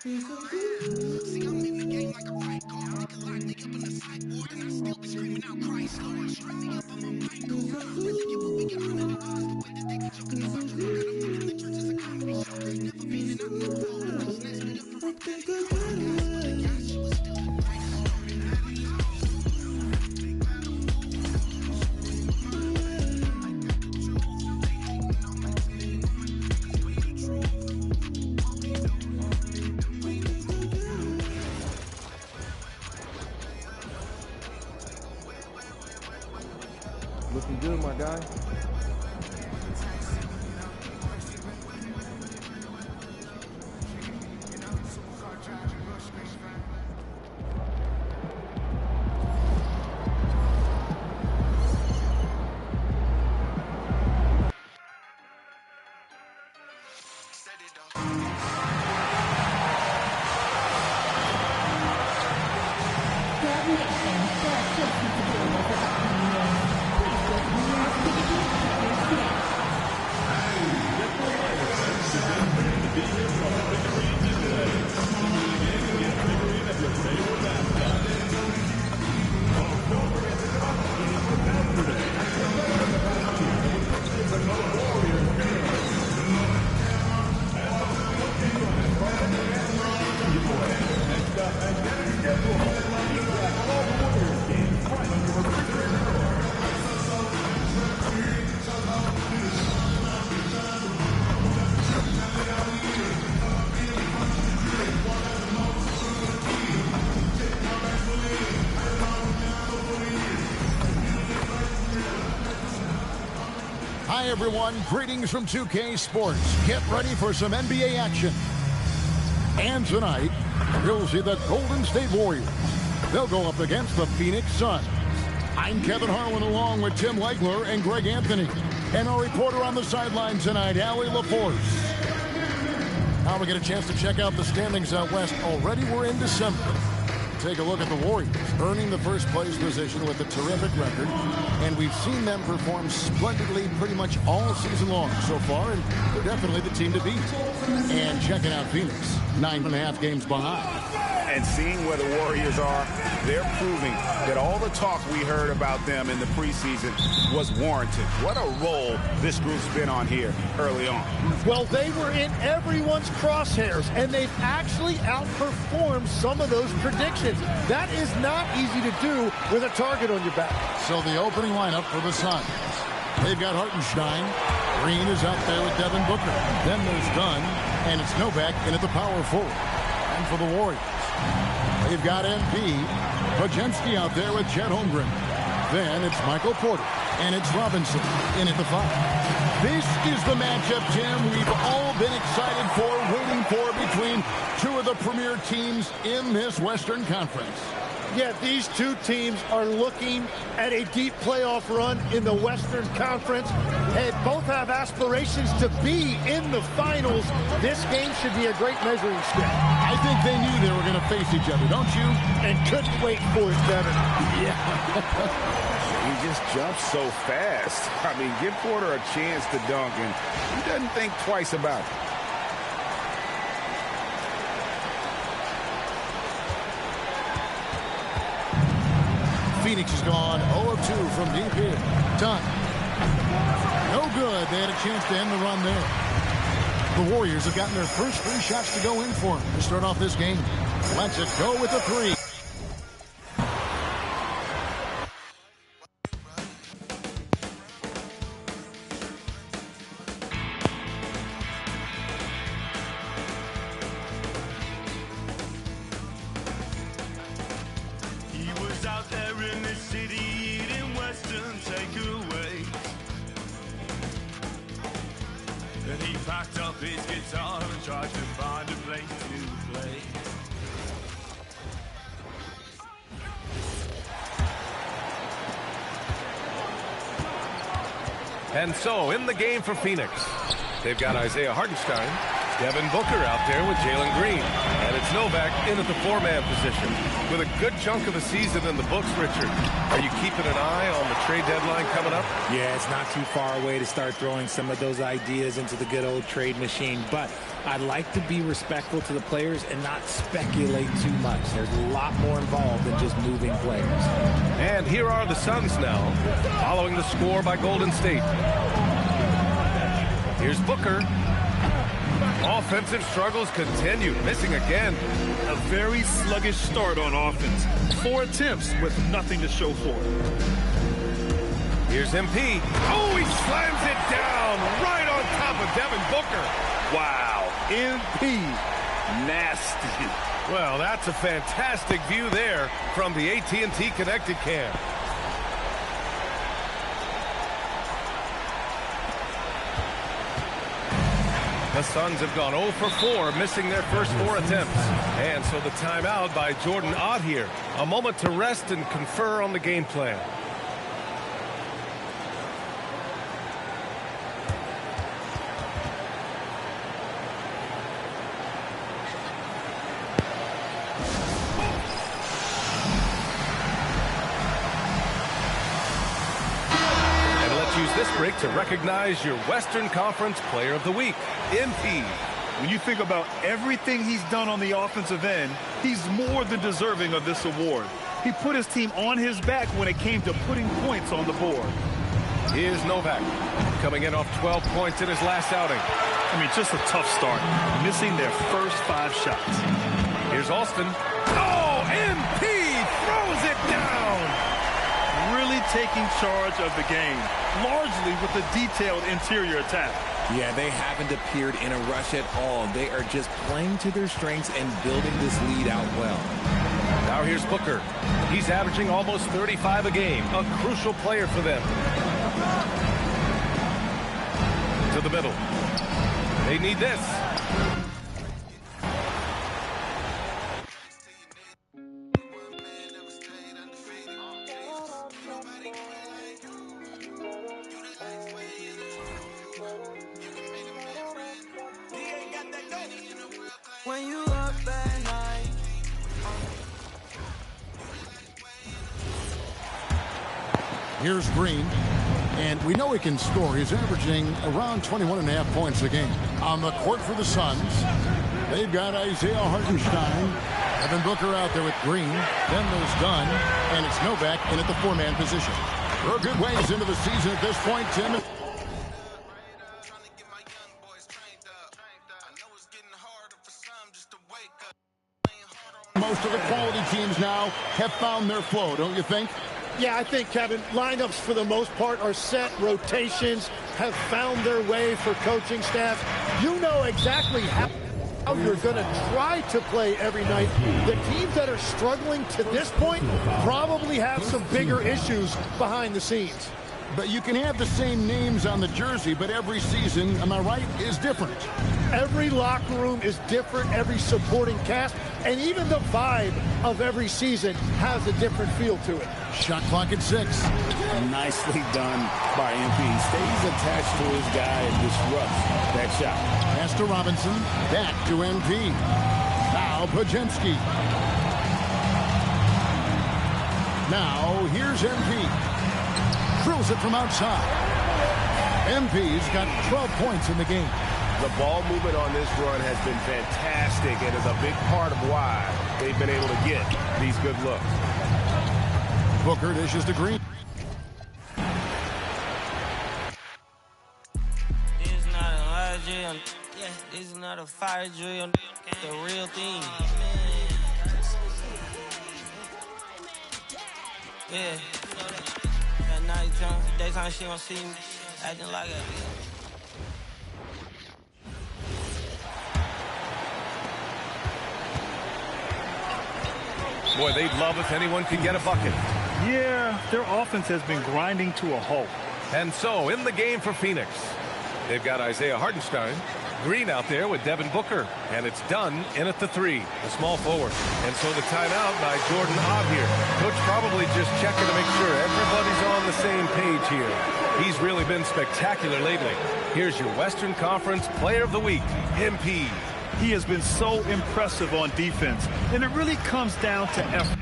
See, I'm in the game like a fight card. Nigga lock me up in the sideboard, and I still be screaming out Christ Lord. Strap me up, I'm on mic cord. Really give a bigger honor to God. The way that they be joking about the work, got them thinking the church is a comedy show. Never been and I'm never wrong. Always snatch me up and rub daddy. But the yacht, she was still the greatest story. Looking good, my guy. Hi, everyone. Greetings from 2K Sports. Get ready for some NBA action. And tonight, you'll see the Golden State Warriors. They'll go up against the Phoenix Suns. I'm Kevin Harlan along with Tim Legler and Greg Anthony. And our reporter on the sideline tonight, Allie LaForce. Now we get a chance to check out the standings out west. Already we're in December. Take a look at the Warriors, earning the first place position with a terrific record. And we've seen them perform splendidly pretty much all season long so far, and they're definitely the team to beat. And checking out Phoenix, 9.5 games behind. And seeing where the Warriors are, they're proving that all the talk we heard about them in the preseason was warranted. What a role this group's been on here early on. Well, they were in everyone's crosshairs, and they've actually outperformed some of those predictions. That is not easy to do with a target on your back. So the opening lineup for the Suns. They've got Hartenstein. Green is out there with Devin Booker. Then there's Dunn, and it's Novak in at the power forward. And for the Warriors, they've got MP, Pajensky out there with Chet Holmgren. Then it's Michael Porter, and it's Robinson in at the 5. This is the matchup, Tim, we've all been excited for, waiting for, between two of the premier teams in this Western Conference. Yeah, these two teams are looking at a deep playoff run in the Western Conference, and both have aspirations to be in the finals. This game should be a great measuring stick. I think they knew they were going to face each other, don't you? And couldn't wait for it, Devin. Yeah. He just jumps so fast. I mean, give Porter a chance to dunk, and he doesn't think twice about it. Phoenix has gone 0 of 2 from deep here. Dunn. No good. They had a chance to end the run there. The Warriors have gotten their first 3 shots to go in for them to start off this game. Let's it go with the 3. Packed up his guitar and tried to find a place to play. And so, in the game for Phoenix, they've got Isaiah Hartenstein, Devin Booker out there with Jalen Green. And it's Novak in at the four-man position. With a good chunk of the season in the books, Richard, are you keeping an eye on the trade deadline coming up? Yeah, it's not too far away to start throwing some of those ideas into the good old trade machine. But I'd like to be respectful to the players and not speculate too much. There's a lot more involved than just moving players. And here are the Suns now, following the score by Golden State. Here's Booker. Offensive struggles continue, missing again. A very sluggish start on offense. 4 attempts with nothing to show for it. Here's MP. Oh, he slams it down right on top of Devin Booker. Wow, MP, nasty. Well, that's a fantastic view there from the AT&T Connected Cam. The Suns have gone 0 for 4, missing their first 4 attempts. And so the timeout by Jordan Ott here. A moment to rest and confer on the game plan. Use this break to recognize your Western Conference Player of the Week, MP. When you think about everything he's done on the offensive end, he's more than deserving of this award. He put his team on his back when it came to putting points on the board. Here's Novak, coming in off 12 points in his last outing. I mean, just a tough start, missing their first 5 shots. Here's Alston. Oh, MP throws it down! Really taking charge of the game, largely with a detailed interior attack. Yeah, they haven't appeared in a rush at all. They are just playing to their strengths and building this lead out well. Now here's Booker. He's averaging almost 35 a game, a crucial player for them. To the middle. They need this. When you up at night. Here's Green. And we know he can score. He's averaging around 21.5 points a game. On the court for the Suns, they've got Isaiah Hartenstein. Devin Booker out there with Green. Then there's Dunn. And it's Novak in at the four-man position. We're a good ways into the season at this point, Tim. Most of the quality teams now have found their flow, don't you think? Yeah, I think, Kevin, lineups for the most part are set. Rotations have found their way for coaching staffs. You know exactly how you're going to try to play every night. The teams that are struggling to this point probably have some bigger issues behind the scenes. But you can have the same names on the jersey, but every season, am I right, is different. Every locker room is different, every supporting cast, and even the vibe of every season has a different feel to it. Shot clock at 6. Nicely done by MP. He stays attached to his guy and disrupts that shot. Pass to Robinson, back to MP. Now Pajemski. Now here's MP. Drills it from outside. MP's got 12 points in the game. The ball movement on this run has been fantastic and is a big part of why they've been able to get these good looks. Booker dishes to Green. This is not a hard drill. Yeah, this is not a fire drill. It's the real thing. Yeah. At night time, daytime she don't see me acting like a. Boy, they'd love if anyone could get a bucket. Yeah, their offense has been grinding to a halt. And so, in the game for Phoenix, they've got Isaiah Hartenstein. Green out there with Devin Booker. And it's Dunn in at the 3, the small forward. And so the timeout by Jordan Ott here. Coach probably just checking to make sure everybody's on the same page here. He's really been spectacular lately. Here's your Western Conference Player of the Week, MP. He has been so impressive on defense, and it really comes down to effort.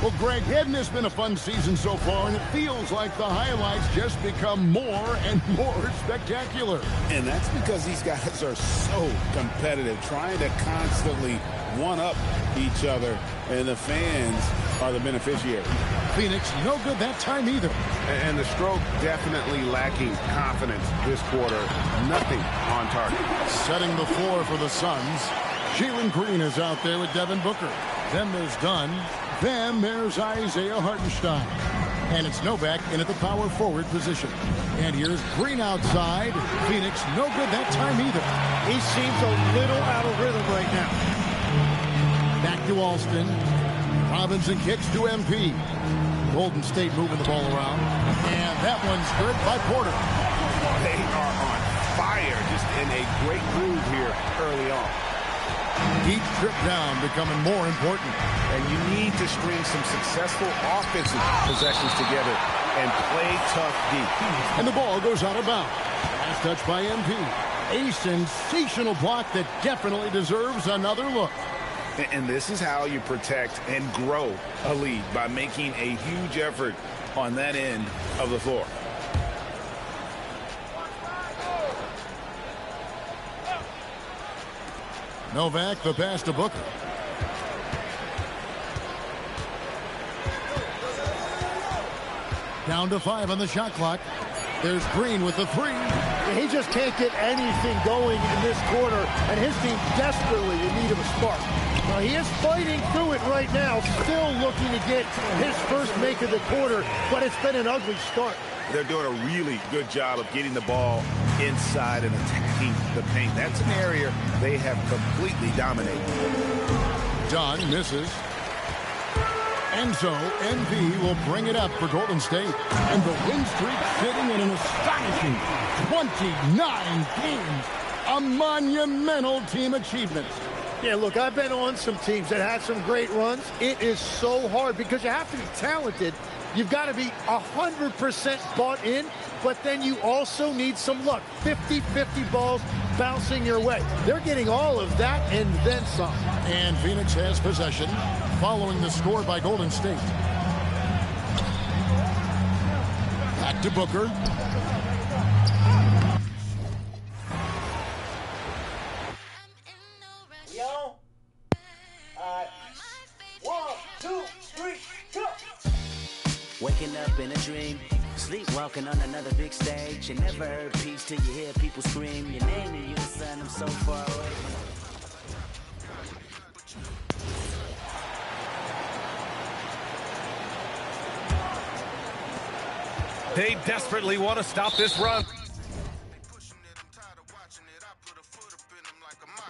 Well, Greg, hadn't this been a fun season so far? And it feels like the highlights just become more and more spectacular. And that's because these guys are so competitive, trying to constantly one-up each other, and the fans are the beneficiaries. Phoenix, no good that time either. And the stroke definitely lacking confidence this quarter. Nothing on target. Setting the floor for the Suns. Jalen Green is out there with Devin Booker. Then there's Dunn. Then there's Isaiah Hartenstein. And it's Novak in at the power forward position. And here's Green outside. Phoenix, no good that time either. He seems a little out of rhythm right now. Back to Alston. Robinson kicks to MP. Golden State moving the ball around. And that one's good by Porter. They are on fire, just in a great groove here early on. Deep trip down becoming more important. And you need to string some successful offensive possessions together and play tough deep. And the ball goes out of bounds. Last touch by MP. A sensational block that definitely deserves another look. And this is how you protect and grow a lead, by making a huge effort on that end of the floor. Novak, the pass to Booker. Down to 5 on the shot clock. There's Green with the 3. He just can't get anything going in this quarter, and his team desperately in need of a spark. Now, he is fighting through it right now, still looking to get his first make of the quarter, but it's been an ugly start. They're doing a really good job of getting the ball inside and attacking the paint. That's an area they have completely dominated. Dunn misses. And so, NB will bring it up for Golden State. And the win streak sitting in an astonishing 29 games. A monumental team achievement. Yeah, look, I've been on some teams that had some great runs. It is so hard because you have to be talented. You've got to be 100% bought in, but then you also need some luck. 50-50 balls bouncing your way. They're getting all of that and then some. And Phoenix has possession following the score by Golden State. Back to Booker. Yo. 1, 2, 3, go. Waking up in a dream, sleepwalking on another big stage. You never heard peace till you hear people scream your name in unison. I'm so far away. They desperately want to stop this run.